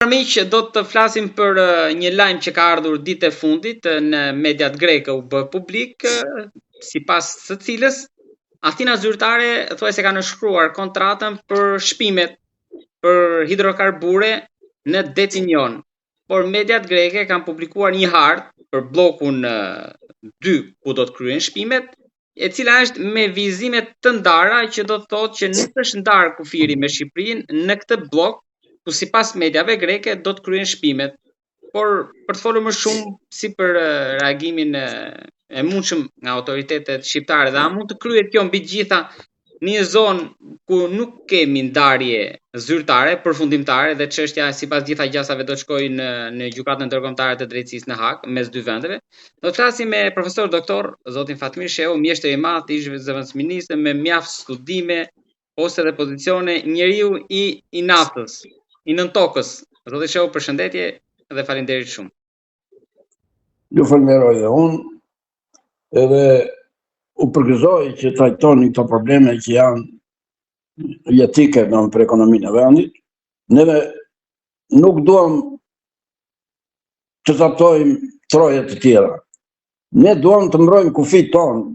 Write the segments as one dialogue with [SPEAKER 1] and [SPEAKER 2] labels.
[SPEAKER 1] miq, do të flasim për një lajm që ka ardhur ditën e fundit në mediat greke u bë publik, sipas së cilës Athina zyrtare thuajse ka nënshkruar kontratën për shpimet për hidrokarbure në detin jon. Por mediat greke kanë publikuar një hartë për bllokun 2 ku do të kryen shpimet, e cila është me vizime të ndara që do të thotë që nuk është ndarë kufiri me Shqipërinë në këtë bllok ku sipas mediave greke do të kryen shpimet. Por për të folur më shumë si për reagimin e mundshëm nga autoritetet shqiptare dhe a mund të kryet kjo mbi gjitha në një zonë ku nuk kemi ndarje zyrtare, përfundimtare dhe çështja sipas gjitha gjasave do të shkojë në gjykatën ndërkombëtare të drejtësisë në Hag mes dy vendeve. Do të flasim me profesor doktor zotin Fatmir Shehu, mjeshtër i madh ish zëvendësminist me mjaft studime, poste dhe pozicione, njeriu i naftës, i nën tokës. Zoti Shehu, përshëndetje dhe faleminderit shumë.
[SPEAKER 2] Ju falenderoj dhe unë, edhe u përgëzoj që trajtoni këto probleme që janë jetike për ekonominë e vendit. Neve nuk duam të zaptojmë troje të tjera. Ne duam të mbrojmë kufit tonë.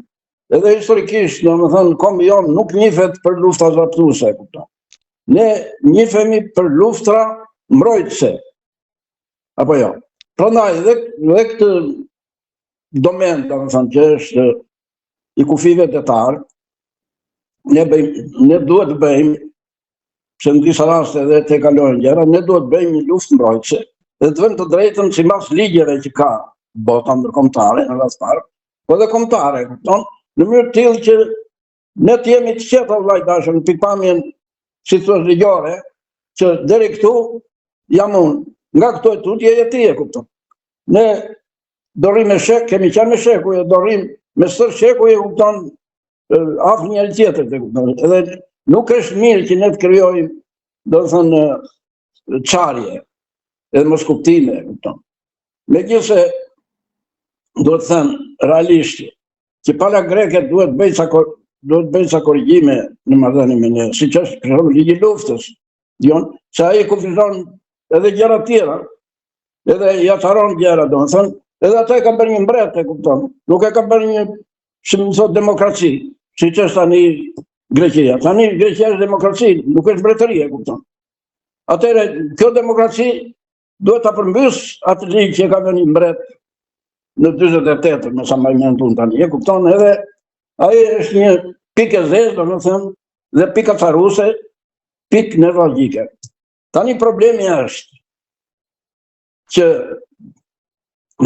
[SPEAKER 2] Edhe historikisht, domethënë, kombi jonë nuk njihet për lufta zaptuese, kupton. Ne njihemi për luftra mbrojtëse. Apo jo. Prandaj dhe këtë domen, domethënë, që është i kufive detar, ne duhet të bëjmë, që në disa raste edhe të kalojnë gjëra, ne duhet të bëjmë një luftë mbrojtëse dhe të vëmë të drejtën sipas ligjeve që ka bota ndërkombëtare në rast parë, po dhe kombëtare, kupton, në mënyrë të tillë që ne të jemi të qetë vllai dashur në pikpamjen si thua ligjore, që deri këtu jam unë, nga këto e tutje je ti, e kupton. Ne do rrim me shek, kemi qenë me sheku, do rrim me stër sheku, e kupton, afër njëri tjetër, e kupton. Edhe nuk është mirë që ne të krijojmë, do të thënë, çarje, edhe mos kuptime, e kupton. Megjithse do të thënë realisht që pala greket duhet bëjnë ca korrigjime në marrëdhënie me ne, siç është për shembull ligji i luftës, që ai kufizon edhe gjëra tjera, edhe ja çaron gjëra, domethënë, edhe ata e kanë bërë një mbret, e kupton. Nuk e kanë bërë një, si më thot, demokraci, siç është tani Greqia. Tani Greqia është demokraci, nuk është mbretëri, e kupton. Atëherë, kjo demokraci duhet ta përmbys atë ligj që ka vënë një mbret në 48, me sa më mendon tani, e kupton, edhe ai është një pikë e zezë, domethënë, dhe pika caruse, pikë nevralgjike. Tani problemi është që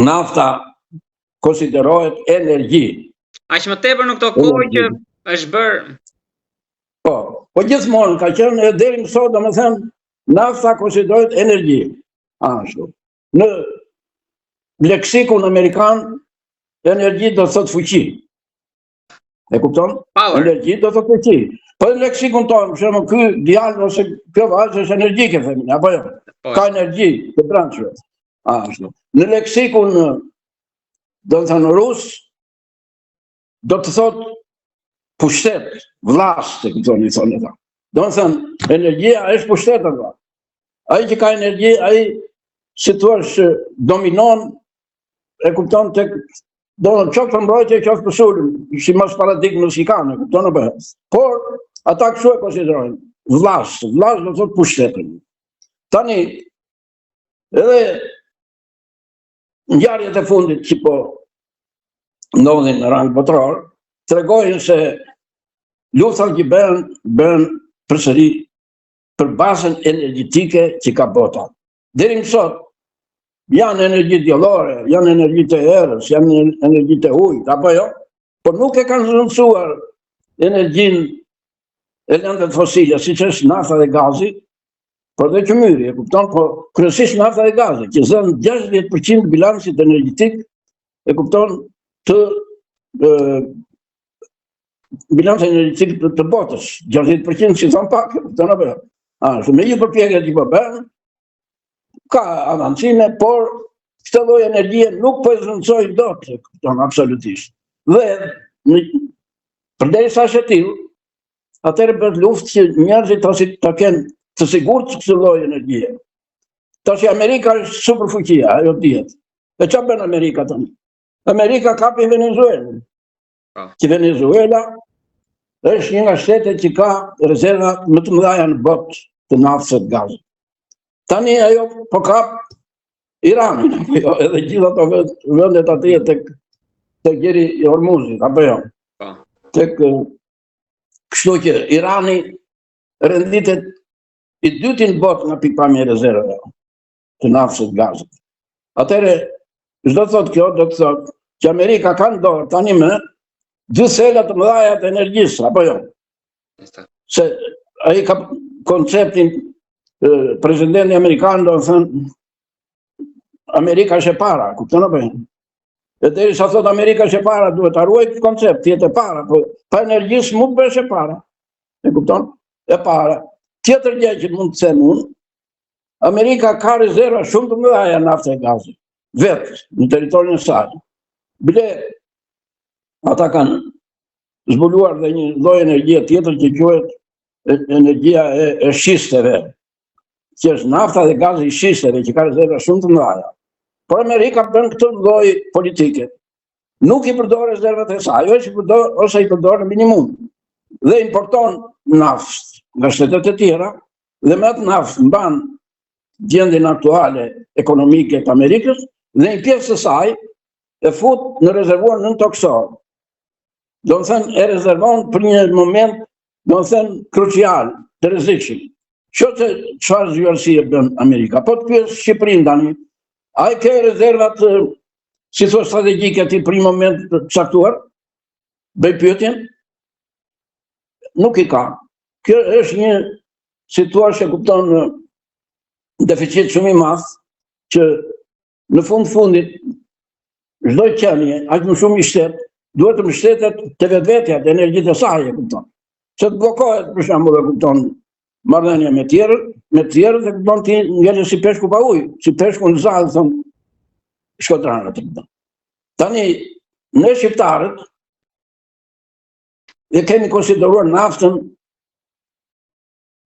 [SPEAKER 2] nafta konsiderohet energji.
[SPEAKER 1] Aq më tepër në këto kohë që është bërë.
[SPEAKER 2] Po gjithmonë ka qenë edhe deri më sot, domethënë, nafta konsiderohet energji. Ashtu. Në leksikun amerikan, energji do të thotë fuqi. E kupton?
[SPEAKER 1] Power.
[SPEAKER 2] Energji do të thotë fuqi. Po në leksikun tonë, për shembull, ky djalë ose kjo vajzë është energjike, themi, apo jo? Ka energji të brendshme. Ashtu. Në leksikun, do të thënë rus, do të thotë pushtet, vllast, e kupton, i thonë ata. Do të thënë energjia është pushtet atë. Ai që ka energji, ai si thua dominon, e kupton, tek do në qoftë për mbrojtje, qoftë për sulm, si mas paradigmës që kanë, e kupton apo? Por ata kështu e konsiderojnë, vllast do të thotë pushtetin. Tani edhe ngjarjet e fundit që po ndodhin në rang botror, tregojnë se luftat që bën përsëri për bazën energjetike që ka bota. Deri më sot janë energji diellore, janë energji të erës, janë energji të ujit, apo jo? Por nuk e kanë zëvendësuar energjinë elementet fosile, siç është nafta dhe gazi, por dhe qymyri, e kupton, po kryesisht nafta dhe gazi, që zën 60% të bilancit energjetik, e kupton, të bilancit energjetik të botës, 60% që thon pak, e kupton apo jo? Ashtu, me një përpjekje që po bën, ka avancime, por këtë lloj energjie nuk po e zëvendësojnë dot, e kupton, absolutisht. Dhe përderisa është e tillë, atëherë bëhet luftë që njerëzit ta kenë të sigurt këtë lloj energjie. Tash Amerika është superfuqia, ajo dihet. E çfarë bën Amerika tani? Amerika kapi Venezuelën. Që Venezuela është një nga shtetet që ka rezerva më të mëdha në botë të naftës së gazit. Tani ajo po kap Iranin, edhe gjithë ato vendet atje tek gjeri i Hormuzit, apo jo? Kështu që Irani renditet i dyti në botë nga pikpamja e rezervave të naftës së gazit. Atëherë, çdo thotë kjo, do të thotë që Amerika ka në dorë tani më dy sela të mëdha të energjisë, apo jo? Se ai ka konceptin presidenti amerikan, do të thënë Amerika është e para, kupton apo jo? E derisa thot Amerika është e para, duhet ta ruaj këtë koncept, jetë e para, po pa energjisë mund bësh e para. E kupton? E para. Tjetër gjë që mund të them unë, Amerika ka rezerva shumë të mëdha nafte e gazit, vetë në territorin e saj. Bile ata kanë zbuluar dhe një lloj energjie tjetër që quhet energjia e shisteve, që është nafta dhe gazi i shisteve, që ka rezerva shumë të mëdha. Por Amerika bën këtë lloj politike. Nuk i përdor rezervat e saj, ose i përdor në minimum. Dhe importon naftë nga shtetet e tjera, dhe me atë naftë mban gjendjen aktuale ekonomike të Amerikës, dhe një pjesë të saj e fut në rezervuar në toksor. Do të thënë e rezervon për një moment, do të thënë krucial, të rrezikshëm. Çfarë zgjuarësie bën Amerika? Po të pyes Shqipërinë tani, ai ka rezervat, si thua, strategjike aty për një moment të caktuar? Bëj pyetjen? Nuk i ka. Kjo është një situatë që kupton deficit shumë i madh, që në fundit çdo qenie, aq më shumë i shtet, duhet të mbështetet te vetvetja të energjisë së saj, e kupton. Se të bllokohet për shembull, e kupton, marrëdhënia me tjerët, dhe kupton ti ngjelet si peshku pa ujë, si peshku në zallë, thon shkodranët. Tani ne shqiptarët e kemi konsideruar naftën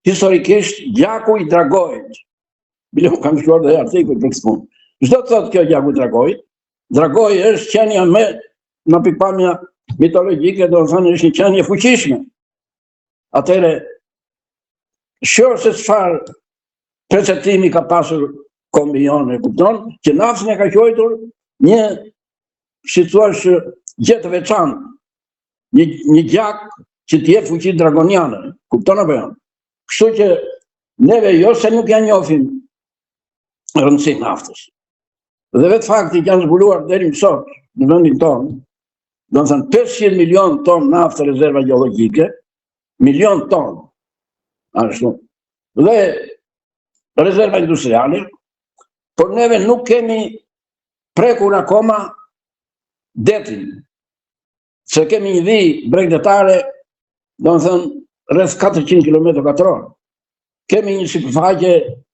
[SPEAKER 2] historikisht gjaku i dragojit. Bile u kam shkruar dhe artikull për këtë punë. Çdo të thotë kjo gjaku i dragojit, dragoji është qenia me në pikpamja mitologjike, do të thënë është një qenie fuqishme. Atëherë, shoh se çfarë perceptimi ka pasur kombion, e kupton, që naftën e ka quajtur një, si thua, gjë të veçantë, një gjak që të jep fuqi dragoniane, kupton apo jo? Kështu që neve jo se nuk ja njohim rëndësinë e naftës. Dhe vetë fakti që janë zbuluar deri më sot në vendin tonë, do të thënë 500 milion ton naftë rezerva gjeologjike, milion ton, ashtu, dhe rezerva industriale, por neve nuk kemi prekur akoma detin, se kemi një vijë bregdetare, do të thënë rreth 400 km2. Kemi një sipërfaqe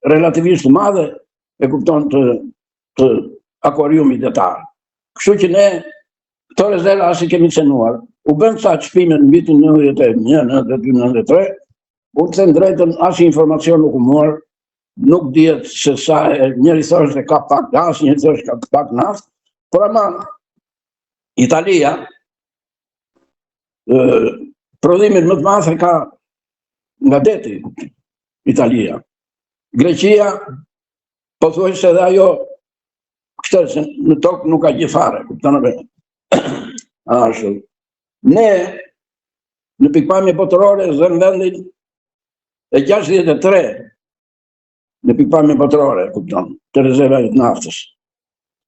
[SPEAKER 2] relativisht të madhe, e kupton, të akuariumit detar. Kështu që ne këto rezerva as i kemi cenuar. U bën sa çmime në vitin 91, 92, 93, unë të them drejtën, as informacion nuk u mor, nuk dihet se sa, njëri thoshte ka pak gaz, njëri thoshte ka pak naftë, por ama Italia prodhimin më të madh ka nga deti, Italia. Greqia, pothuajse edhe ajo, kështu në tokë nuk ka gjë fare, kupton apo? Ashtu. Ne në pikpamje botërore zëm vendin e 63 në pikpamje botërore, kupton, të rezervave të naftës.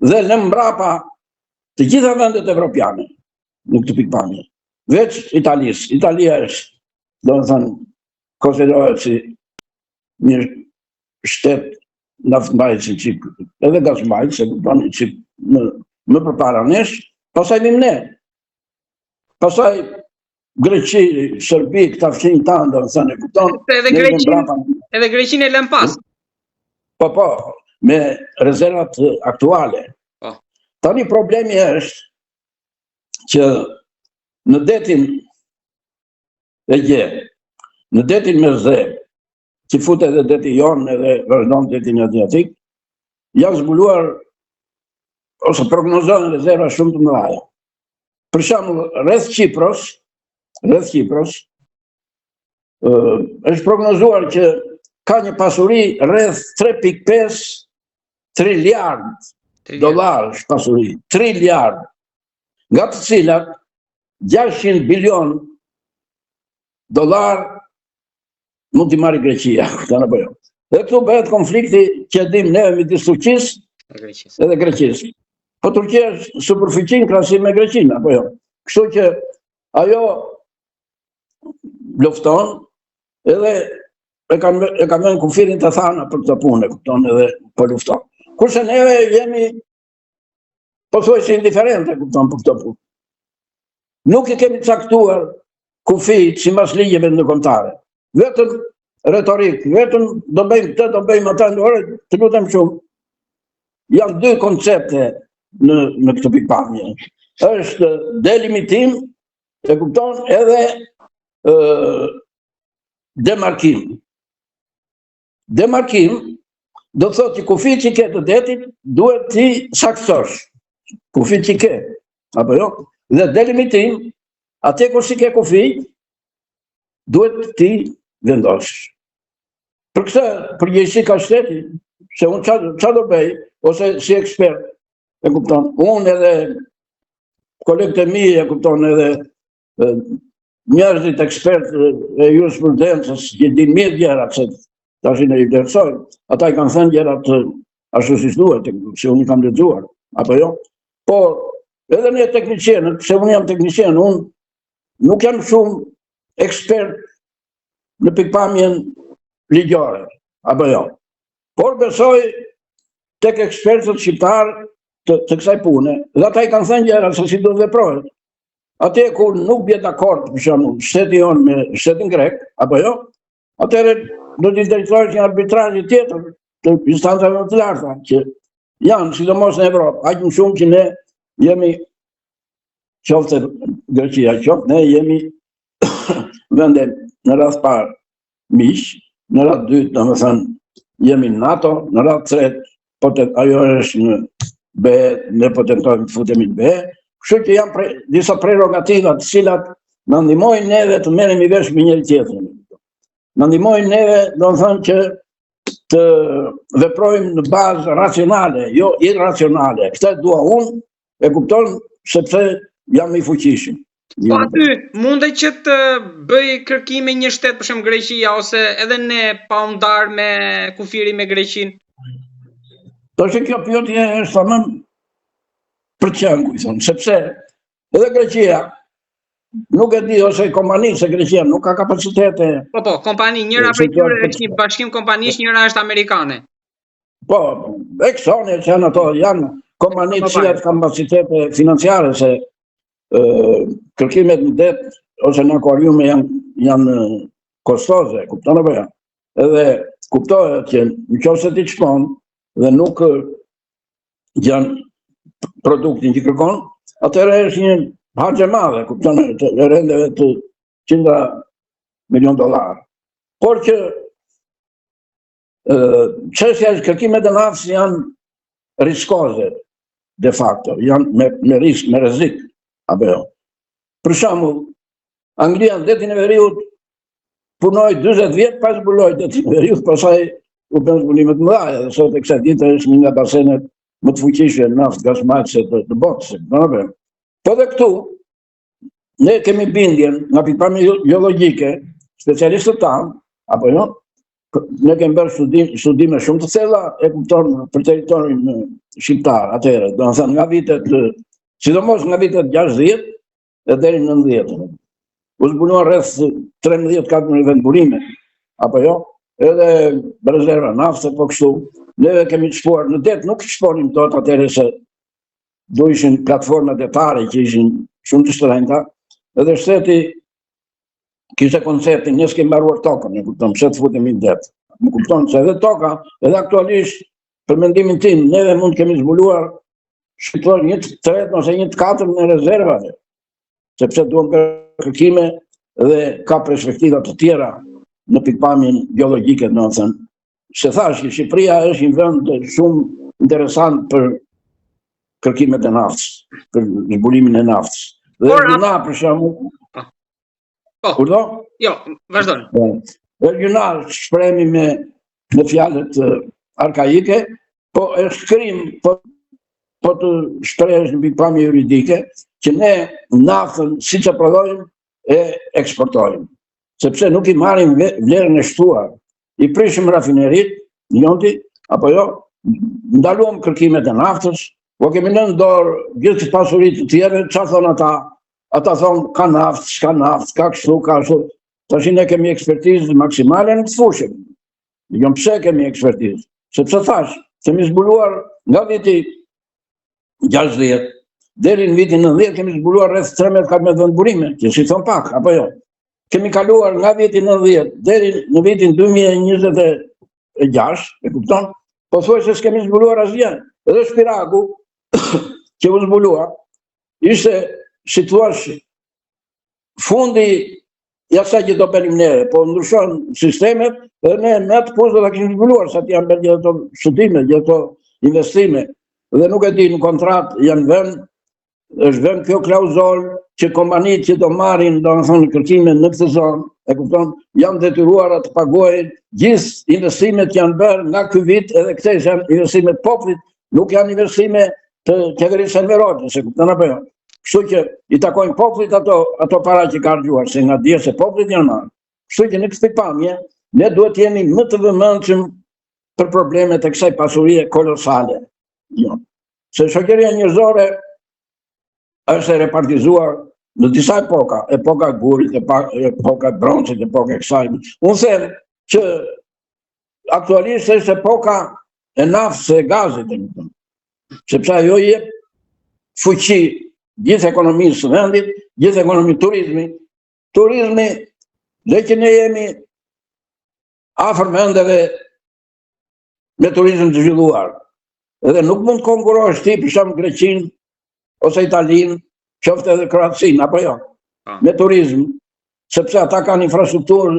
[SPEAKER 2] Dhe në mbrapa të gjitha vendet evropiane në këtë pikpamje, veç Italisë. Italia është, do të thënë, konsiderohet si një shtet naftëmbajtës, edhe gazmbajtës, se kupton, që më përpara nesh, pastaj vim ne. Pastaj Greqi, Serbi, këta fshinj tanë, do të thënë, kupton.
[SPEAKER 1] Edhe Greqinë e lëm pas.
[SPEAKER 2] Po, me rezervat aktuale. Tani problemi është që në detin e Gje, në detin Mezze, që futet edhe deti Jon edhe vazhdon detin Adriatik, janë zbuluar ose prognozohen rezerva shumë të mëdha. Për shembull, rreth Kipros, është prognozuar që ka një pasuri rreth 3.5 triliard dollarësh pasuri, triliard, nga të cilat 600 bilion dollar mund t'i marrë Greqia, apo jo. Dhe këtu bëhet konflikti që dim neve midis Turqisë edhe Greqisë. Po Turqia është superficie në krahasim me Greqinë, apo jo. Kështu që ajo lufton edhe e ka vënë kufirin të thana për këtë punë, kupton, edhe po lufton. Kurse neve jemi pothuajse indiferente, kupton, për këtë punë. Nuk i kemi caktuar kufijt sipas ligjeve ndërkombëtare. Vetëm retorik, vetëm do bëjmë këtë, do bëjmë atë, të lutem shumë. Janë dy koncepte në këtë pikpamje. Është delimitim, e kupton, edhe demarkim. Demarkim do të thotë që kufijt që ke të detit duhet ti saksosh. Kufijt që ke, apo jo? Dhe delimitim, atje kur si ke kufijt, duhet ti vendosh. Për këtë përgjegjësi ka shteti, se unë çfarë do bëj, ose si ekspert, e kupton, unë edhe kolegët e mi, e kupton, edhe njerëzit ekspert e jurisprudencës, që din mirë gjërat, se tashin e i vlerësojnë, ata i kanë thënë gjërat ashtu si duhet, se unë i kam lexuar, apo jo? Po, edhe ne teknicienët, se unë jam teknicien, unë nuk jam shumë ekspert në pikpamjen ligjore, apo jo. Por besoj tek ekspertët shqiptarë të kësaj pune, dhe ata i kanë thënë gjëra se si do të veprohet. Atje kur nuk bie dakord, për shembull, shteti jon me shtetin grek, apo jo, atëherë do t'i drejtohesh një arbitrazh tjetër të instancave më të larta, që janë sidomos në Evropë, aq më shumë që ne jemi qoftë Greqia, qoftë ne jemi vende në radhë parë miq, në radhë dytë, domethënë jemi në NATO, në radhë tretë, ajo është në BE, ne po tentojmë të futemi në BE, kështu që janë disa prerogativa të cilat na ndihmojnë neve të merremi vesh me njëri tjetrin. Na ndihmojnë neve, domethënë që të veprojmë në bazë racionale, jo irracionale. Këtë dua unë, e kupton, sepse jam i fuqishëm.
[SPEAKER 1] Po aty mundet që të bëj kërkime një shtet, për shembull Greqia, ose edhe ne pa u ndarë me kufirin me Greqinë?
[SPEAKER 2] Po që kjo pyetje është tamam për qenë, sepse edhe Greqia nuk e di, ose kompani, se Greqia nuk ka kapacitete.
[SPEAKER 1] Po, kompani, njëra prej tyre është një bashkim kompanish, njëra është amerikane.
[SPEAKER 2] Po, Exxon që janë ato, janë kompani të cilat kanë kapacitete financiare, se kërkimet në det ose në akvariume janë kostoze, kupton apo jo? Edhe kuptohet që nëse ti shkon dhe nuk janë produktin që kërkon, atëherë është një harxhe madhe, kupton, të rendeve të $100 milion. Por që çështja e kërkimet e naftës janë riskoze, de facto, janë me risk, me rrezik. Apo jo. Për shembull, Anglia në detin e veriut punoi 40 vjet pa zbuluar detin e veriut, pastaj u bën zbulime të mëdha, dhe sot e kësaj dite është një nga basenet më të fuqishme naftë gasmaqëse të botës. Po dhe këtu ne kemi bindjen nga pikpamja geologjike, specialistët tanë, apo jo, ne kemi bërë studime shumë të thella, e kupton, për territorin shqiptar atëherë, domethënë nga vitet sidomos nga vitet 60 e deri në 90. U zbuluan rreth 13-14 vendburime, apo jo, edhe rezerva nafte, po kështu. Ne kemi të shpuar në det, nuk shponim tot atëherë se do ishin platforma detare që ishin shumë të shtrenjta, edhe shteti kishte konceptin, ne s'kemi mbaruar tokën, e kupton, pse të futemi në det. Më kupton se edhe toka, edhe aktualisht, për mendimin tim, neve mund kemi zbuluar shkëtuar 1/3 ose 1/4 në rezervave, sepse duhet bërë kërkime dhe ka perspektiva të tjera në pikpamjen geologjike, domethënë. Se thash që Shqipëria është një vend shumë interesant për kërkimet e naftës, për zbulimin e naftës. Dhe gjuna, për shembull. Kurdo?
[SPEAKER 1] Jo, vazhdoni.
[SPEAKER 2] Dhe gjuna shprehemi me fjalët arkaike, po e shkrim, po të shprehesh në pikpamje juridike, që ne naftën siç e prodhojmë e eksportojmë. Sepse nuk i marrim vlerën e shtuar. I prishim rafinerit, njonti, apo jo, ndaluam kërkimet e naftës, po kemi në dorë gjithë pasuritë të tjera, çfarë thon ata? Ata thonë ka naftë, s'ka naftë, ka kështu, ka ashtu. Tash ne kemi ekspertizë maksimale në këtë fushë. Jo pse kemi ekspertizë, sepse thash, kemi zbuluar nga viti 60 deri në vitin 90 kemi zbuluar rreth 13-14 vendburime, që si thon pak, apo jo. Kemi kaluar nga viti 90 deri në vitin 2026, e kupton? Po thuaj se s'kemi zbuluar asgjë. Edhe Shpiraku që u zbulua ishte, si thua, fundi i asaj që do bënim ne, po ndryshon sistemet, dhe ne me atë pushë do ta kemi zbuluar, sa të janë bërë gjithë ato studime, gjithë ato investime. Dhe nuk e di, në kontratë janë vënë, është vënë kjo klauzol që kompanitë që do marrin, domethënë, kërkime në këtë zonë, e kupton, janë detyruara të pagojnë gjithë investimet që janë bërë nga ky vit, edhe këto janë investimet të popullit, nuk janë investime të qeverisë enverore, se kupton apo jo. Kështu që i takojnë popullit ato para që ka harxuar, se nga dje se popullit janë marrë. Kështu që në këtë pikpamje, ne duhet jemi më të vëmendshëm për problemet e kësaj pasurie kolosale. Jo. Se shoqëria njerëzore është e repartizuar në disa epoka, epoka e gurit, epoka e broncit, epoka e kësaj. Unë them që aktualisht është epoka e naftës e gazit, sepse ajo jep fuqi gjithë ekonomisë së vendit, gjithë ekonomi turizmi. Turizmi, dhe që ne jemi afër vendeve me turizëm të zhvilluar. Edhe nuk mund të konkurosh ti për shembull Greqinë ose Italinë, qoftë edhe Kroacinë, apo jo, me turizëm, sepse ata kanë infrastrukturë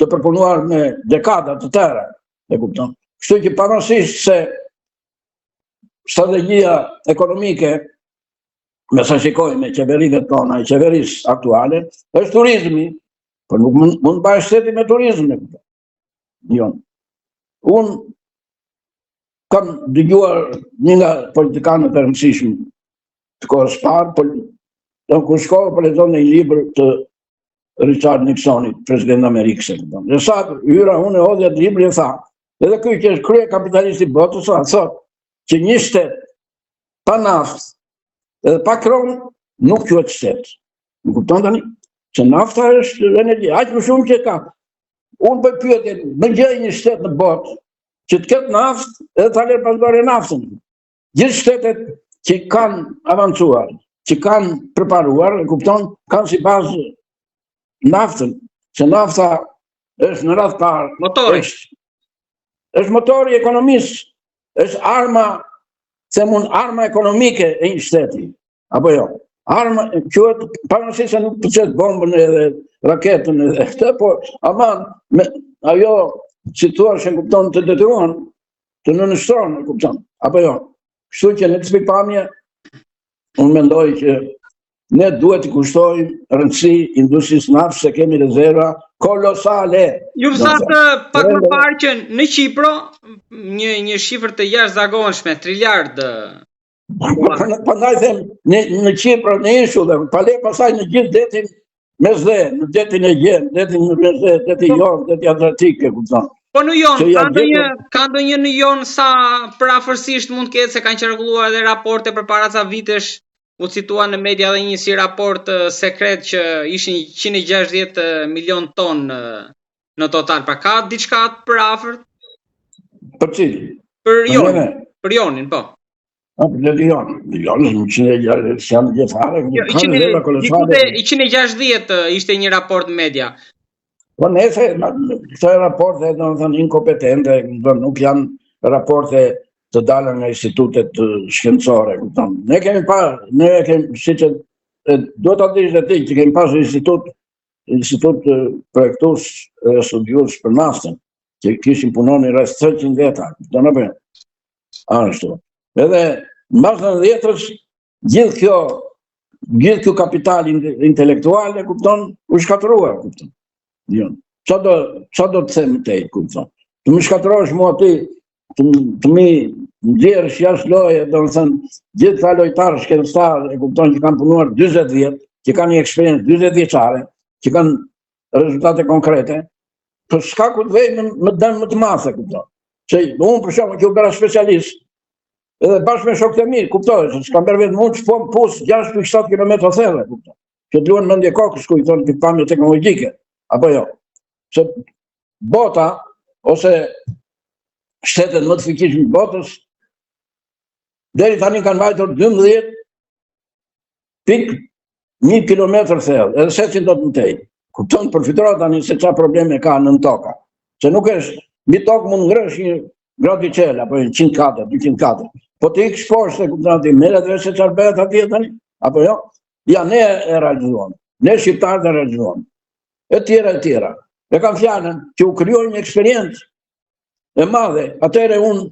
[SPEAKER 2] të përpunuar me dekada të tëra, e kupton. Kështu që pavarësisht se strategjia ekonomike, me sa shikojmë me qeverive tona, e qeverisë aktuale, është turizmi, por nuk mund bëj shteti me turizmin. Jo. Unë kam dëgjuar një nga politikanët e rëndësishëm të kohës parë, kur shkova për lexon një libër të Richard Nixonit, president Amerikës. Dhe sa hyra unë e hodhja të librin e tha, edhe ky që është krye kapitalist i botës, thotë që një shtet pa naftë edhe pa kron nuk quhet shtet. Më kupton tani? Se nafta është energji, aq më shumë që ka. Unë bëj pyetje, më gjej një shtet në botë që të ketë naftë edhe ta lërë pasdore naftën. Gjithë shtetet që kanë avancuar, që kanë preparuar, e kupton, kanë sipas naftën, se nafta është në radhë parë.
[SPEAKER 1] Motori.
[SPEAKER 2] Është motori i ekonomisë, është arma, themun arma ekonomike e një shteti, apo jo. Arma, quhet, pavarësisht se nuk përqet bombën edhe raketën edhe këtë, po aman, ajo, si thua, që kupton, të detyruan, të nënshtron, kupton, apo jo. Kështu që në këtë pikpamje, unë mendoj që ne duhet të kushtojmë rëndësi industrisë naftës, se kemi rezerva kolosale.
[SPEAKER 1] Ju thatë pak më parë që në Qipro një shifër të jashtëzakonshme, triliardë.
[SPEAKER 2] Prandaj them në Qipro, në ishull, pastaj në gjithë detin Mesdhe, në detin e Gjen, detin në Mesdhe, detin Jon, detin Adriatik, e kupton.
[SPEAKER 1] Po në Jon, ka ndonjë në Jon sa përafërsisht mund të ketë, se kanë qarkulluar edhe raporte përpara ca vitesh. U citua në media dhe një si raport sekret që ishin 160 milion ton në total. Pra ka diçka për afërt?
[SPEAKER 2] Për cilë?
[SPEAKER 1] Për Jonin. Për Jonin, po.
[SPEAKER 2] Për Jonin. Jonin 160 janë gjithare.
[SPEAKER 1] 160 ishte një raport në media.
[SPEAKER 2] Po nese, këto raporte domethënë inkompetente, nuk janë raporte të dalën nga institutet shkencore. Ne kemi parë, duhet të dish dhe ti, që kemi pasur institut projektus dhe studius për naftën, që kishin punoni rreth 300 veta. Ashtu. Edhe mbas 90-s gjithë kjo kapital intelektual, e kupton, u shkatërua, kupton. Jo. Qa do të them te, kupton. Të më shkatërosh mua ti, të mi nxjerrësh jashtë loje, do të thënë, gjithë ta lojtarë shkencëtarë, e kupton, që kanë punuar 40 vjet, që kanë një eksperiencë 40 vjeçare, që kanë rezultate konkrete, për shkakut vej më dëmë më të madhe, kupton. Që unë për shkakun që u bëra specialist, edhe bashkë me shokët e mi, kuptoj, se s'kam bërë vetëm unë, që pus 6.7 km thellë, kupton. Që të luan mendje kokës, ku i thonë pikpamje teknologjike, apo jo. Se bota, ose shtetet më të fuqishme të botës, deri tani kanë mbajtur 12.1 km thellë, edhe secili do të mtej. Kupton, përfitohet tani se çfarë probleme ka nën toka. Se nuk është, mbi tokë mund ngrësh një graticel, apo 100 katër, 200 katër. Po të ikësh poshtë, kupton ti, merret vesh se çfarë bëhet atje tani, apo jo? Ja, ne e realizuam, ne shqiptarët e realizuam, e tjera. E kam fjalën që u krijoi një eksperiencë e madhe, atëherë unë,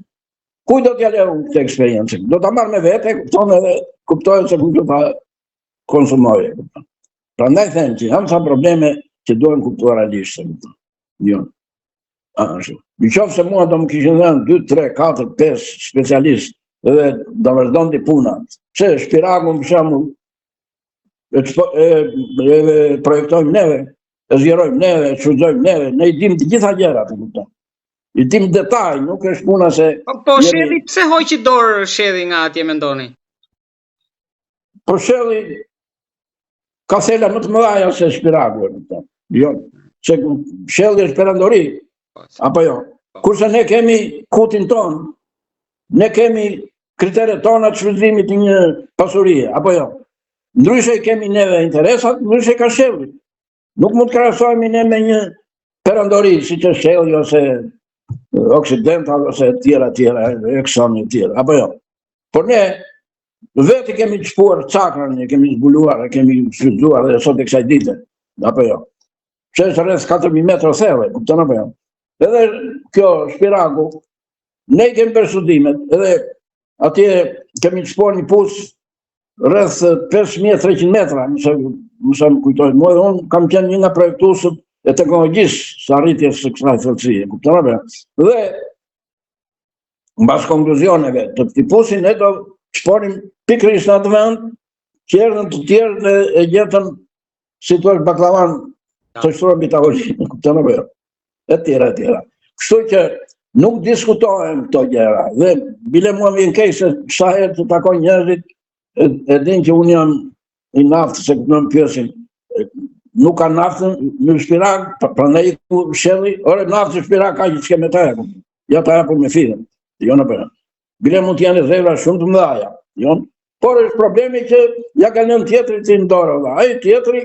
[SPEAKER 2] kuj do t'ja leu këtë eksperiencë? Do t'a marrë me vete, kupton, edhe kuptojnë se ku do t'a konsumojë. Prandaj them që janë ca probleme që duhen kuptuar realisht, kupton. Jo. Ashtu. Në qoftë se mua do më kishin dhënë 2, 3, 4, 5 specialistë, edhe do vazhdonte puna. Pse Shpiragun për shembull e projektojmë neve, e zgjerojmë neve, e çuzojmë neve, ne i dim të gjitha gjërat, e kupton. I dim detaj, nuk është puna se...
[SPEAKER 1] Po Shelli, pse hoqi dorë Shelli nga atje mendoni?
[SPEAKER 2] Po Shelli ka thela më të mëdha se Shpiragu, e kupton. Jo, se Shelli është perandori, apo jo. Kurse ne kemi kutin ton, ne kemi kriteret tona të shfrytëzimit të një pasurie, apo jo. Ndryshe kemi neve interesat, ndryshe ka Shelli. Nuk mund të krahasojmë ne me një perandori, si që Shelli ose Occidental ose tjera, Exxon e tjera, apo jo. Por ne vetë kemi të shpuar cakrën, ne kemi zbuluar, kemi shfrytzuar dhe sot e kësaj dite, apo jo. Që është rreth 4.000 metra thellë, kupton apo jo. Edhe kjo Shpiragu, ne kemi bërë studimet, edhe atje kemi të shpuar një pus rreth 5.300 metra, mëse më kujtojnë mua, dhe unë kam qenë një nga projektusët e teknologjisë së arritjes së kësaj thellësie, kupton apo jo. Dhe mbas konkluzioneve të këtij pusi ne do shponim pikërisht në atë vend që erdhën të tjerë e gjetën si thua baklavan të shtuar mbi tavolinë, kupton apo jo. E tjera. Kështu që nuk diskutohen këto gjëra. Dhe bile mua vjen keq se sa herë të takoj njerëzit e din që unë jam i naftë, se më pyesin, nuk ka naftën në Shpirag, prandaj ku Shelli, ore naftë në Shpirag ka që s'ke me ta japur. Ja ta japur me fiden. Jo në përën. Bile mund t'janë rezerva shumë të mëdhaja. Jo? Por është problemi që ja ka lënë tjetëri ti në dorë. Ai tjetëri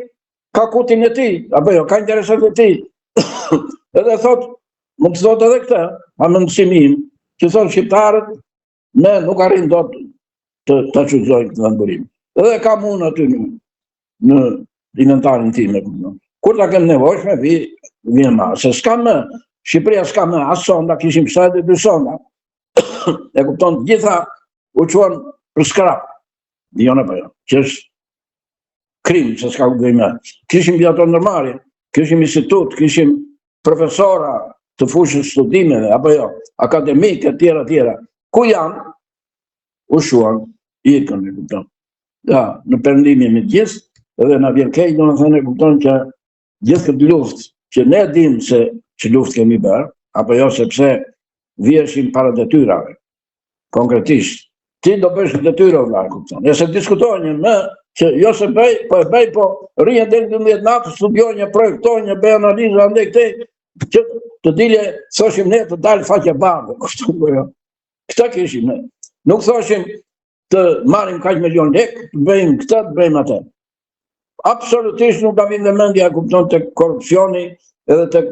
[SPEAKER 2] ka kutin e ti, apo jo, ka interesat e ti. Edhe thot, mund të thot edhe këtë, a më mësimin, që thot shqiptarët, ne nuk arrin do të çuzojnë këtë vendurim. Edhe kam unë aty në inventarin tim. Kur ta kem nevojshme, vjen ma. Se s'kam më, Shqipëria s'kam më, as sonda, kishim 72 sonda. E kupton, gjitha u quan për skrap. Jo në përja, që është krim, që s'ka u bëjme. Kishim vjator nërmarje, kishim institut, kishim profesora të fushës studimeve, apo jo, akademike, tjera. Ku janë? U shuan, ikën, e kupton. Ja, në perëndimi me gjithë, edhe na vjen keq, domethënë e kupton që gjithë këtë luftë, që ne dim se që luftë kemi bërë, apo jo sepse vjeshim para detyrave, konkretisht. Ti do bësh detyrë vëlla, kupton. Nëse diskutojnë më që jo se bëj, po e bëj, po rrinë deri në 12 natë, studiojnë, projektojnë, bëj analizë andaj këtë, që të dilje thoshim ne të dalë faqe bardhë, kupton po jo. Këtë kishim ne. Nuk thoshim të marrim kaq milion lekë, të bëjmë këtë, të bëjmë atë. Absolutisht nuk ka vënë mendja, kupton, tek korrupsioni edhe tek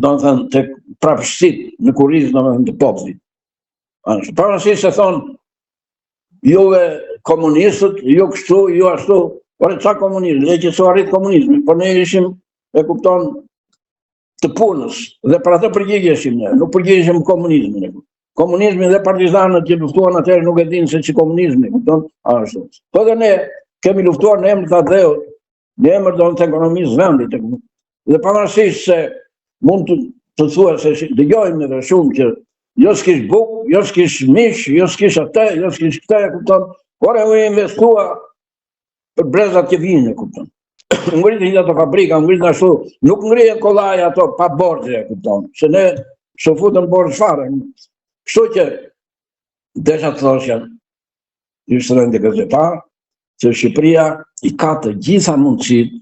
[SPEAKER 2] domethënë tek prapësit në kurrizë domethënë të popullit. Pavarësisht se thonë juve komunistët, ju kështu, ju ashtu, por çka komunizmi, le që s'u arrit komunizmi, por ne ishim, e kupton, të punës, dhe për atë përgjigjeshim ne, nuk përgjigjeshim komunizmin. komunizmi dhe partizanët që luftuan atëherë nuk e dinë se që komunizmi, kupton? Ashtu. Po dhe ne kemi luftuar në emër të ateut, në emër të ekonomisë vendit. Dhe pavarësisht se mund të thua se dëgjojmë edhe shumë që jo s'kish bukë, jo s'kish mish, jo s'kish atë, jo s'kish këtë, kupton? Por e u investua për brezat që vinë, kupton? Ngritin ato fabrika, ngritin ashtu, nuk ngrihen kollaj ato pa borxhe, kupton? Se ne s'u futën borxh fare. Kështu që desha të thoshja, ju studente gazetar, që Shqipëria i ka të gjitha mundësit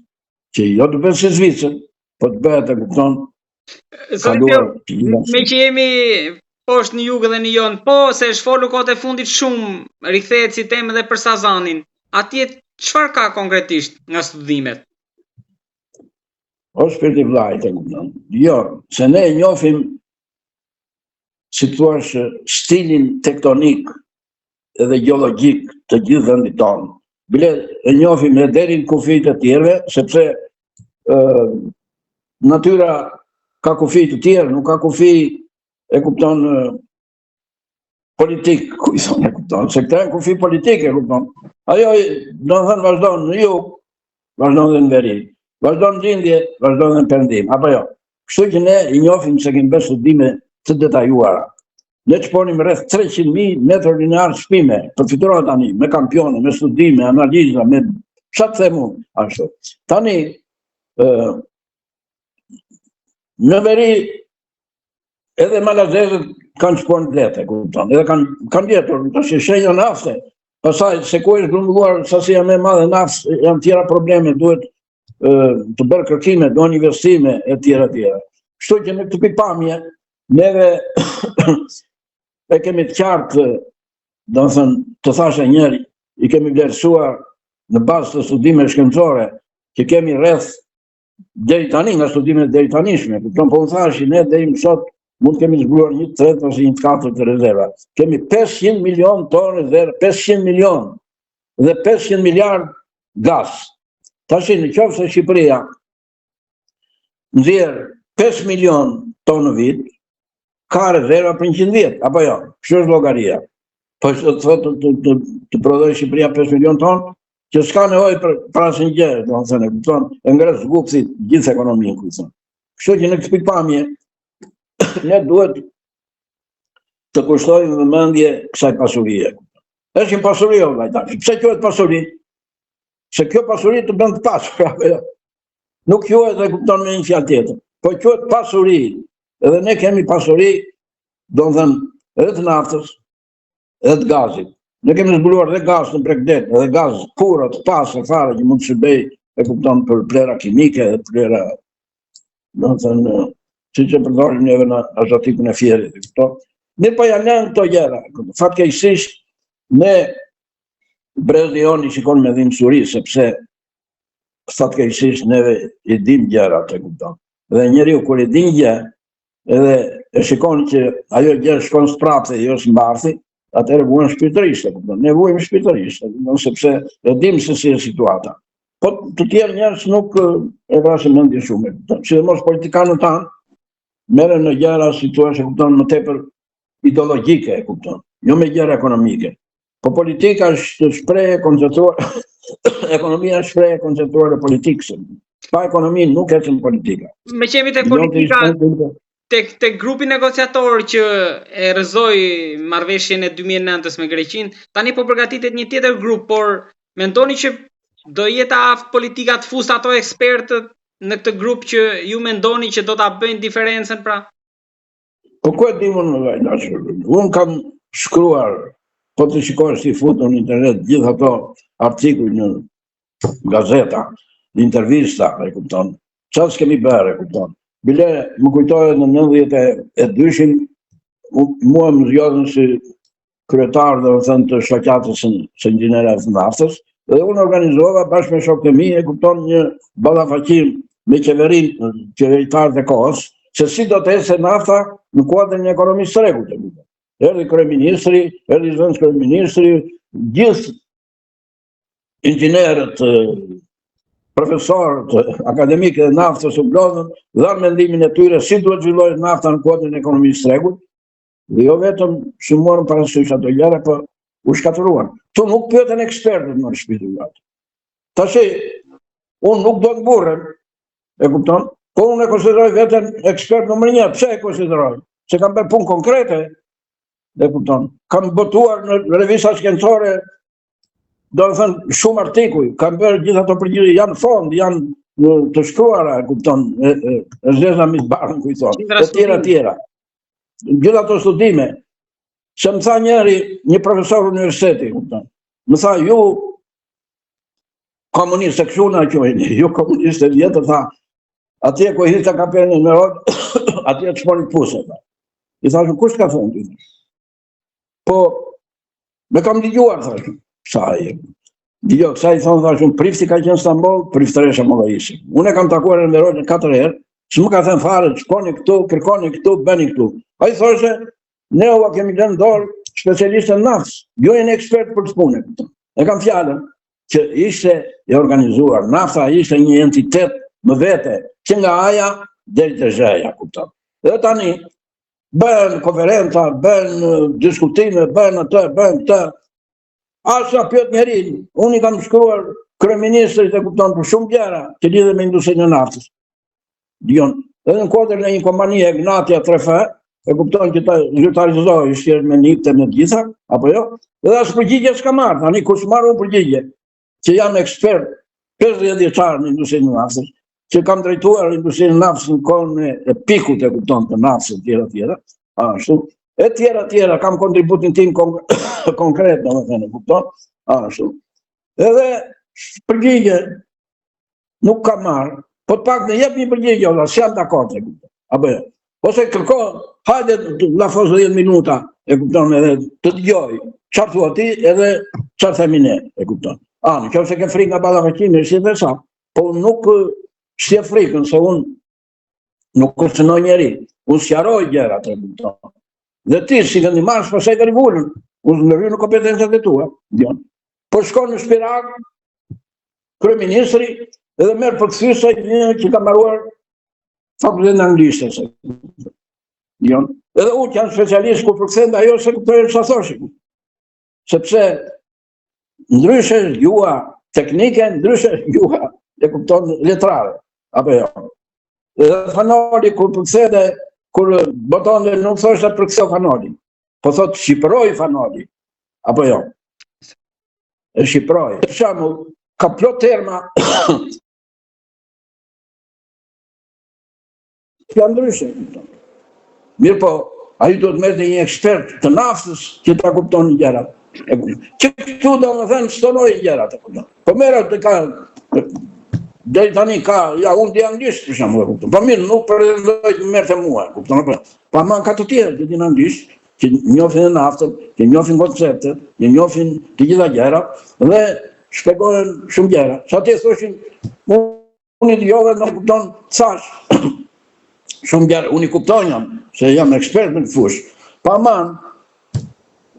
[SPEAKER 2] që jo të bëhet si Zvicër, po të bëhet, e kupton,
[SPEAKER 1] me që jemi poshtë në jugë dhe në jonë, po se shfolu kohët e fundit shumë rikthehet si temë dhe për Sazanin. Atje çfarë ka konkretisht nga studimet?
[SPEAKER 2] O shpirti vllajt, e kupton. Jo, se ne njohim si thua stilin tektonik edhe gjeologjik të gjithë vendit tonë. Bile e njohim edhe deri në kufijt e tjerëve, sepse natyra ka kufi të tjerë, nuk ka kufi, e kupton, politik, ku i thonë, e kupton, se këta e kufi politik, e kupton. Ajo, do në thënë, vazhdojnë në jug, vazhdojnë dhe në veri, vazhdojnë në gjindje, vazhdojnë dhe në perëndim, apo jo. Kështu që ne i njohim se kemi bërë studime të detajuara. Ne çponim rreth 300.000 metra linear shpime, përfituar tani, me kampione, me studime, analiza, me çfarë të them unë, ashtu. Tani, në veri, edhe malazezët kanë shkuar në lete, kupton, edhe kanë vjetur, tash shenja nafte, pastaj se ku është grumbulluar sasia më e madhe naftë, janë tjera probleme, duhet të bërë kërkime, duhen investime, e tjera. Kështu që në këtë pikpamje, neve e kemi të qartë, do të thënë, të thashë njëri, i kemi vlerësuar në bazë të studime shkencore, që kemi rreth deri tani nga studimet deri tanishme, kupton, po më thash, ne deri më sot mund kemi zbuluar 1/3 ose 1/4 të rezerva. Kemi 500 milion tonë rezervë, 500 milion dhe 500 miliard gaz. Tash në qoftë se Shqipëria nxjerr 5 milion tonë në vit, ka rezerva për 100 vjet, apo jo? Kështu është llogaria. Po të prodhoj Shqipëria 5 milion tonë, që s'ka nevojë për asnjë gjë, do të thënë, kupton, e ngres zgupsit gjithë ekonominë, kupton. Kështu që në këtë pikpamje ne duhet të kushtojmë vëmendje kësaj pasurie. Është një pasuri o vllajtash. Pse quhet pasuri? Se kjo pasuri të bën të pasur, apo jo? Nuk quhet, e kupton, me një fjalë tjetër. Po quhet pasuri. Edhe ne kemi pasuri, do të thënë, edhe të naftës, edhe të gazit. Ne kemi zbuluar dhe gaz në Bregdet, edhe gaz puro të pasur fare që mund të shërbej, e kupton, për plera kimike, dhe plera, do të thënë, siç e përdorim neve në azotipin e fierit, e kupton. Ne po janë këto gjëra. Fatkeqësisht ne brezi jon i shikon me dhimbësuri, sepse fatkeqësisht neve i dim gjërat, e kupton. Dhe njeriu kur i din gjë, edhe e shikon që ajo gjë shkon sprapte, jo s'mbarthi, atëherë vuajmë shpirtërisht, e kupton. Ne vuajmë shpirtërisht, sepse e dim se si është situata. Po të tjerë njerëz nuk e vrasin mendjen shumë, e kupton. Sidomos politikanët tanë merren në gjëra, si thua, e kupton, më tepër ideologjike, e kupton, jo me gjëra ekonomike. Po politika është shprehje koncentruar, ekonomia është shprehje koncentruar e politikës. Pa ekonominë nuk ecën politika.
[SPEAKER 1] Me qemi tek politika, tek grupi negociator që e rrëzoi marrëveshjen e 2009 me Greqinë, tani po përgatitet një tjetër grup, por mendoni që do jetë aftë politika të fusë ato ekspertët në këtë grup që ju mendoni që do ta bëjnë diferencën, pra?
[SPEAKER 2] Po ku e di unë kam shkruar, po të shikosh si futën në internet gjithë ato artikuj në gazeta, në intervista, e kupton, çfarë kemi bërë, e kupton. Bile më kujtohet në 92-shin, mua më zgjodhen si kryetar dhe thënë të shoqatës së inxhinierëve të naftës, dhe unë organizova bashkë me shokët e mi, e kupton, një ballafaqim me qeveritarët e kohës, se si do të ecë nafta në kuadrin e ekonomisë së rregullt. Erdhi kryeministri, erdhi zëvendës kryeministri, gjithë inxhinierët, profesorët akademikë dhe naftës u blodhën, dhanë mendimin e tyre si duhet zhvillohet nafta në kuadrin e ekonomisë së rregullt. Dhe jo vetëm që morën parasysh ato gjëra, po u shkatëruan. Tu nuk pyeten ekspertët në shpirtin. Tash unë nuk do të burrem, e kupton? Po unë e konsideroj veten ekspert numër 1. Pse e konsideroj? Se kam bërë punë konkrete, e kupton? Kam botuar në revista shkencore, do të thënë shumë artikuj, kam bërë gjithë ato përgjigje, janë fond, janë të shkruara, e kupton? Zeza Misbarën, ku i thonë, e tjera. Gjithë ato studime, që më tha një profesor universiteti, kupton? Më tha, ju komuniste, kështu na quajnë, ju komuniste vjetë, tha, atje ku hita kapelën në rod, atje të shmoni puse. I thashë, kush ka thënë? Po, me kam digjuar, thashë, sa e. Digjo, kësa i thonë, thashë, prifti ka qenë Stambol, priftëresha më dhe isi. Unë e kam takuar në rod në 4 herë, që më ka thënë fare, shkoni këtu, kërkoni këtu, bëni këtu. A i thashë, ne ova kemi lënë dorë specialistën naftës, jo e në ekspert për të punë. E kam fjallën, që ishte e organizuar, nafta ishte një entitet më vete, që nga aja deri të zheja, kupton. Dhe tani, bën konferenca, bën diskutime, bën atë, bën të. Asa pyet njerin, unë i kam shkruar kryeministrit e kupton për shumë gjëra që lidhen me industrinë e naftës. Dion, edhe në kodrën e një kompanie Gnatia 3F, e kupton që ta zyrtarizoi shqirë me nipte me gjitha, apo jo? Edhe as përgjigje s'ka marrë, tani kush marrë unë përgjigje, që jam ekspert 50 vjeçar në industrinë e naftës, që kam drejtuar industrinë e naftës në kohën e pikut e kupton të naftës tjera, ashtu, e tjera, kam kontributin tim konkret, domethënë, kupton, ashtu. Edhe përgjigje nuk kam marrë, po të pak në jep një përgjigje, s'jam dakord, e kupton. Apo jo. Ose kërko, hajde la fos 10 minuta, e kupton, edhe të dëgjoj, çfarë thua ti edhe çfarë themi ne, e kupton. Në qoftë se ke frikë nga ballafaqimi, si dhe sa, po nuk s'je frikën, se unë nuk kërcënoj njeri, unë sqaroj gjërat, e kupton. Dhe ti, si vendimarrës, pastaj të rivulën, unë ndërhyj në kompetencat e tua, dion. Po shkon në Shpirak, kryeministri, edhe merr përkthysë një që ka mbaruar fakultetin anglishte, dion. Edhe unë që jam specialist kur përkthen ajo se kuptoj çfarë thosh. Sepse ndryshe jua teknike, ndryshe jua e kupton letrare, apo jo. Edhe Fanoli kur përkthente, kur botonte nuk thoshte përktheu Fanoli, po thot shqipëroi Fanoli, apo jo. E shqipëroi. Për shembull, ka plot terma janë ndryshe. Mirë po, ai do të merrte një ekspert të naftës që ta kupton gjërat. Që këtu do më thënë stonoj gjërat. Po merret të ka, deri tani ka, ja unë di anglisht, për shembull, kupton. Po mirë, nuk pretendoj të merrte mua, kupton apo? Po ama ka të tjerë që din anglisht, që njohin naftën, që njohin konceptet, që njohin të gjitha gjërat dhe shpjegojnë shumë gjëra. Sa ti thoshin, unë i dëgjova nuk kupton thash. Shumë gjëra, unë i kuptoj jam, se jam ekspert në fushë. Pa man,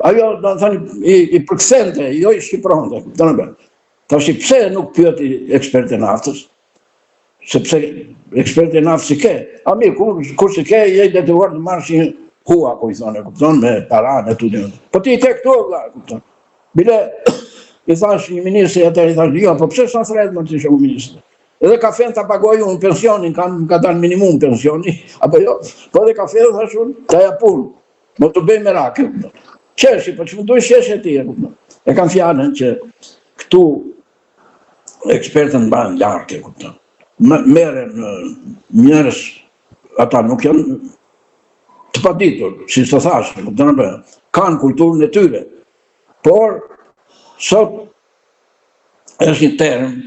[SPEAKER 2] ajo do të thënë i përkthente, jo i shqipronte, kupton apo? Tash pse nuk pyeti ekspert e naftës? Sepse ekspert e naftës i ke. A mirë, kur si ke, je detyruar të marrësh një hua, ku i thonë, kupton, me para, me tutje. Po ti ke këtu, vëlla, kupton. Bile i thash një ministri atëherë, i thash, jo, po pse s'an thret më ti shumë ministri? Edhe kafen ta pagoj unë pensionin, ka dalë minimum pensioni, apo jo, po edhe kafe dhe thash unë, ta ja punë, më të bëj merak. Qeshi, po që më duj shesh e ti, e kam fjallën që këtu ekspertën banë lartë, merren njerëz, ata nuk janë të paditur, si të thash, kanë kulturën e tyre, por sot është një term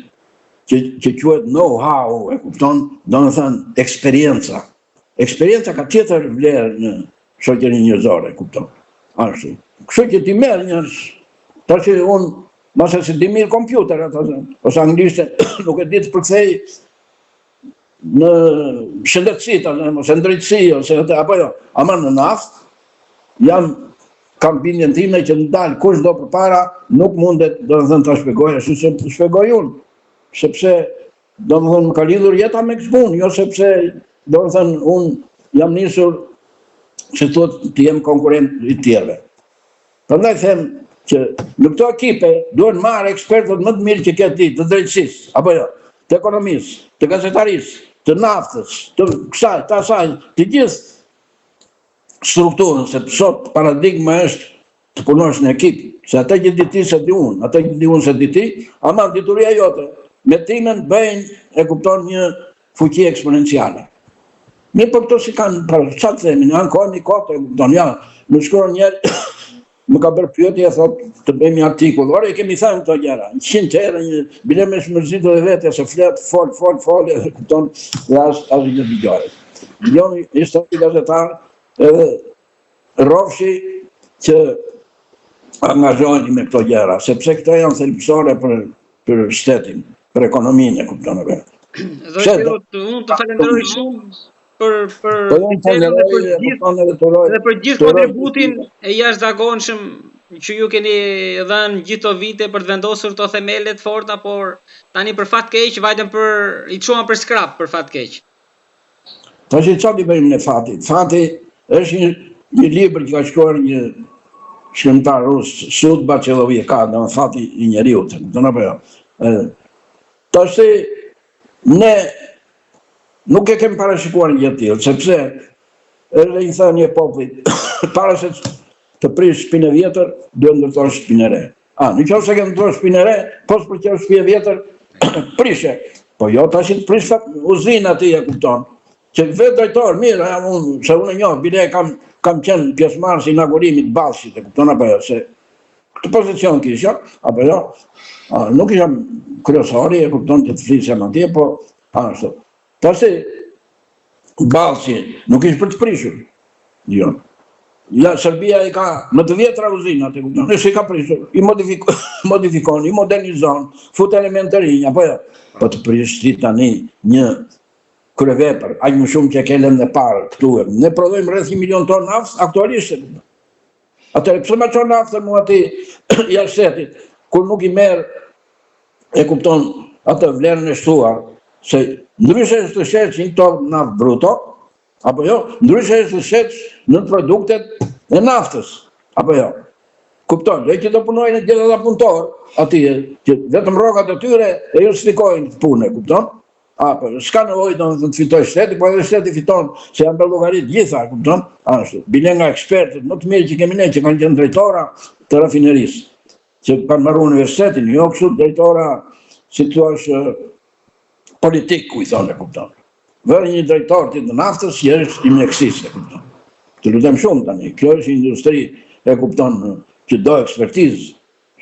[SPEAKER 2] që quhet know-how, e kupton, do të thënë eksperienca. Eksperienca ka tjetër vlerë në shoqërinë njerëzore, e kupton. Ashtu. Kështu që ti merr njerëz, tash unë mase se di mirë kompjuter ata, ose anglishte, nuk e di të përkthej në shëndetësi, ose drejtësi, ose apo jo, ama në naftë kam bindjen time që ndal kush do përpara, nuk mundet, do të thënë ta shpjegoj ashtu se shpjegoj unë. Sepse, do më thënë, më ka lidhur jeta me këtë punë, jo sepse, do më thënë, unë jam nisur që thot të jem konkurent i tjerëve. Prandaj them që në këto ekipe duhen marrë ekspertët më të mirë që këtë ditë, të drejtësisë, apo jo, të ekonomisë, të gazetarisë, të naftës, të kësaj, të asaj, të gjithë strukturën, se sot paradigma është të punosh në ekip, se ata që di ti se di unë, ata që di unë se di ti, ama dituria jote, me timen bëjnë, e kupton, një fuqi eksponenciale. Mirë për këto si kanë, sa të themi, në anë kohë një kote, e kupton, ja, më shkruan njerë, më ka bërë pyetje, thot, të bëjmë një artikull. Ore, kemi thënë këto gjëra, 100 herë, bile me shmërzitur dhe vete, se flet, fol, edhe kupton, dhe asë një dëgjore. Joni ishte një gazetar, edhe rrofshi që angazhojnë me këto gjëra, sepse këto janë thelbësore për shtetin, për ekonominë, e kupton e vetë.
[SPEAKER 1] Unë të falenderoj shumë për gjithë kontributin e jashtëzakonshëm që ju keni dhënë gjithë këto vite për të vendosur këto themele të forta, por tani për fat keq vajtëm i çuam për skrap për fat keq.
[SPEAKER 2] Tash çfarë i bëjmë ne fatit? Fati është një libër që ka shkruar një shkrimtar rus, Sud Bachelovika, do të fati i njeriu, do na bëjë. Tash ne nuk e kemi parashikuar një gjë tillë, sepse edhe i thënë popullit, para se të prish shpinë e vjetër, duhet ndërtosh shpinë e re. Nëse ke ndërtosh shpinë e re, po s'pëlqen shtëpia e vjetër, prishe. Po jo tash të prish uzinë aty, e kupton. Që vetë drejtor, mirë, unë e njoh, bile kam qenë pjesëmarrës i inaugurimit Ballshit, e kupton apo jo, se këtë pozicion kisha, apo jo, nuk isha kryesori, e kupton, që të flisem atje, po ashtu. Tash Ballshi nuk ishte për të prishur. Jo. Ja, Serbia i ka më të vjetra uzinat, e kupton, nëse i ka prishur, i modifikon, i modernizon, fut elemente të rinj, apo jo. Po të prish ti tani një kryevepër, aq më shumë që kelem dhe parë këtu. Ne prodhojmë rreth 1 milion tonë naftë aktualisht. Atëherë pse më çon naftën mua aty jashtë shtetit, kur nuk i merr, e kupton, atë vlerën e shtuar, se ndryshe është të shesh 1 tonë naftë bruto, apo jo, ndryshe është të shesh në produktet e naftës, apo jo. Kupton, dhe që do punojnë gjithë ata punëtor, atje, që vetëm rrogat e tyre e justifikojnë punën, kupton? Apo, s'ka nevojë të fitoj shteti, po edhe shteti fiton, se janë bërë llogarit gjitha, kupton? Ashtu, bile nga ekspertët më të mirë që kemi ne, që kanë qenë drejtora të rafinerisë, që kanë marrë universitetin, jo kështu drejtora, si thua, politik, ku i thonë, kupton. Vërë një drejtor të naftës, që është i mjekësisë, kupton. Të lutem shumë tani, kjo është industri, e kupton, që do ekspertizë,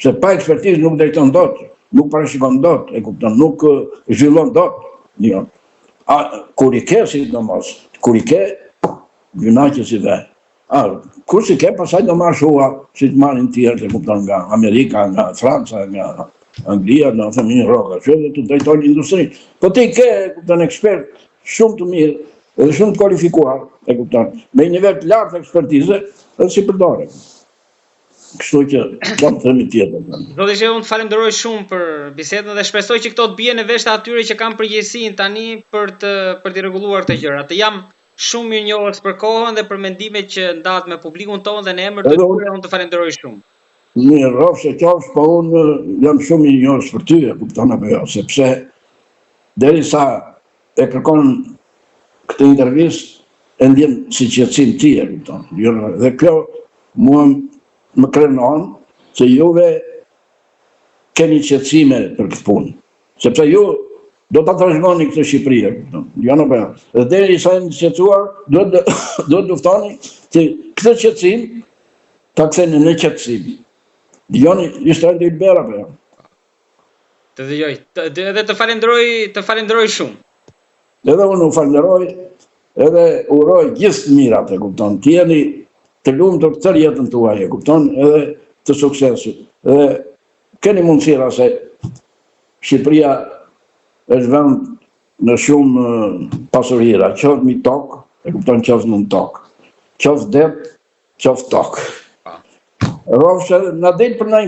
[SPEAKER 2] se pa ekspertizë nuk drejton dot, nuk parashikon dot, e kupton, nuk zhvillon dot. Jo. Kur i ke, sidomos, kur i ke, gjunaqe si dhe. Kur si ke, pasaj do marrë shua, si të marrin tjerë, e kupton, nga Amerika, nga Franca, nga Anglia, në thëmë një roga, që dhe të drejtojnë industri. Po ti ke, kupton, ekspert shumë të mirë, edhe shumë të kualifikuar, e kupton, me një nivel të lartë ekspertize, edhe si përdore. Kështu që kam të themi tjetër.
[SPEAKER 1] Zoti Shehu, unë të falenderoj shumë për bisedën dhe shpresoj që këto të bie në vesh të atyre që kanë përgjegjësinë tani për të rregulluar këtë gjëra. Të jam shumë mirënjohës për kohën dhe për mendimet që ndahet me publikun tonë dhe në emër të tyre unë të falenderoj shumë.
[SPEAKER 2] Mirë, rrofse qofsh, po unë jam shumë mirënjohës për ty, e kupton apo jo, sepse derisa e kërkon këtë intervistë, e ndjen si qetësim ti, e kupton. Dhe kjo mua më krenon që juve keni qetësime për këtë punë. Sepse ju do ta trashëgoni këtë Shqipëri, jo në bëjë. Dhe deri sa jeni të qetësuar, do të luftoni që këtë qetësim ta ktheni në qetësim. Dëgjoni, ishte Edi Ilbera për jo.
[SPEAKER 1] Të dëgjoj, edhe të falenderoj shumë.
[SPEAKER 2] Edhe unë u falenderoj, edhe uroj gjithë të mirat, e kupton. Të jeni të lumtur të tërë jetën tuaj, e kupton, edhe të suksesit. Edhe keni mundësira se Shqipëria është vend në shumë pasurira, qoftë mi tokë, e kupton, qoftë në tokë, qoftë det, qoftë tokë. Rrofshë, na del për në